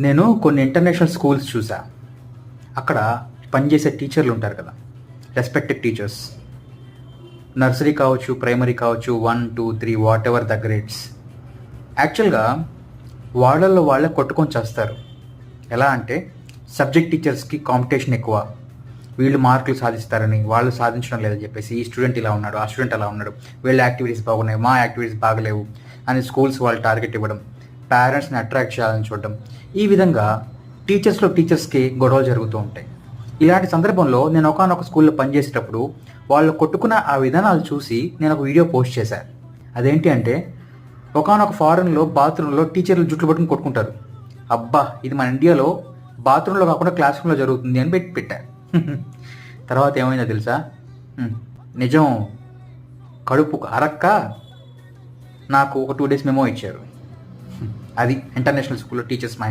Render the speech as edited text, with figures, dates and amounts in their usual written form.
నేను కొన్ని international schools చూసా. అక్కడ పనిచేసే టీచర్లు ఉంటారు కదా, రెస్పెక్టెడ్ టీచర్స్. నర్సరీ కావచ్చు, ప్రైమరీ కావచ్చు, 1, 2, 3 వాట్ ఎవర్ ద గ్రేడ్స్. యాక్చువల్గా వాళ్ళల్లో వాళ్ళే కొట్టుకొని చేస్తారు. ఎలా అంటే సబ్జెక్ట్ టీచర్స్కి కాంపిటీషన్ ఎక్కువ. వీళ్ళు మార్కులు సాధిస్తారని, వాళ్ళు సాధించడం లేదని చెప్పేసి ఈ స్టూడెంట్ ఇలా ఉన్నాడు, ఆ స్టూడెంట్ అలా ఉన్నాడు, వీళ్ళ యాక్టివిటీస్ బాగున్నాయి, మా యాక్టివిటీస్ బాగలేవు అని స్కూల్స్ వాళ్ళు టార్గెట్ ఇవ్వడం, పేరెంట్స్ని అట్రాక్ట్ చేయాలని చూడడం. ఈ విధంగా టీచర్స్కి గొడవలు జరుగుతూ ఉంటాయి. ఇలాంటి సందర్భంలో నేను ఒకానొక స్కూల్లో పనిచేసేటప్పుడు వాళ్ళు కొట్టుకున్న ఆ విధానాలు చూసి నేను ఒక వీడియో పోస్ట్ చేశాను. అదేంటి అంటే, ఒకానొక ఫారెన్లో బాత్రూంలో టీచర్లు జుట్లు పట్టుకుని కొట్టుకుంటారు. అబ్బా, ఇది మన ఇండియాలో బాత్రూంలో కాకుండా క్లాస్ రూమ్లో జరుగుతుంది అని పెట్టా. తర్వాత ఏమైందో తెలుసా? నిజం కడుపు అరక్క నాకు ఒక 2 days మెమో ఇచ్చారు. అది ఇంటర్నేషనల్ స్కూల్లో టీచర్స్ మైండ్.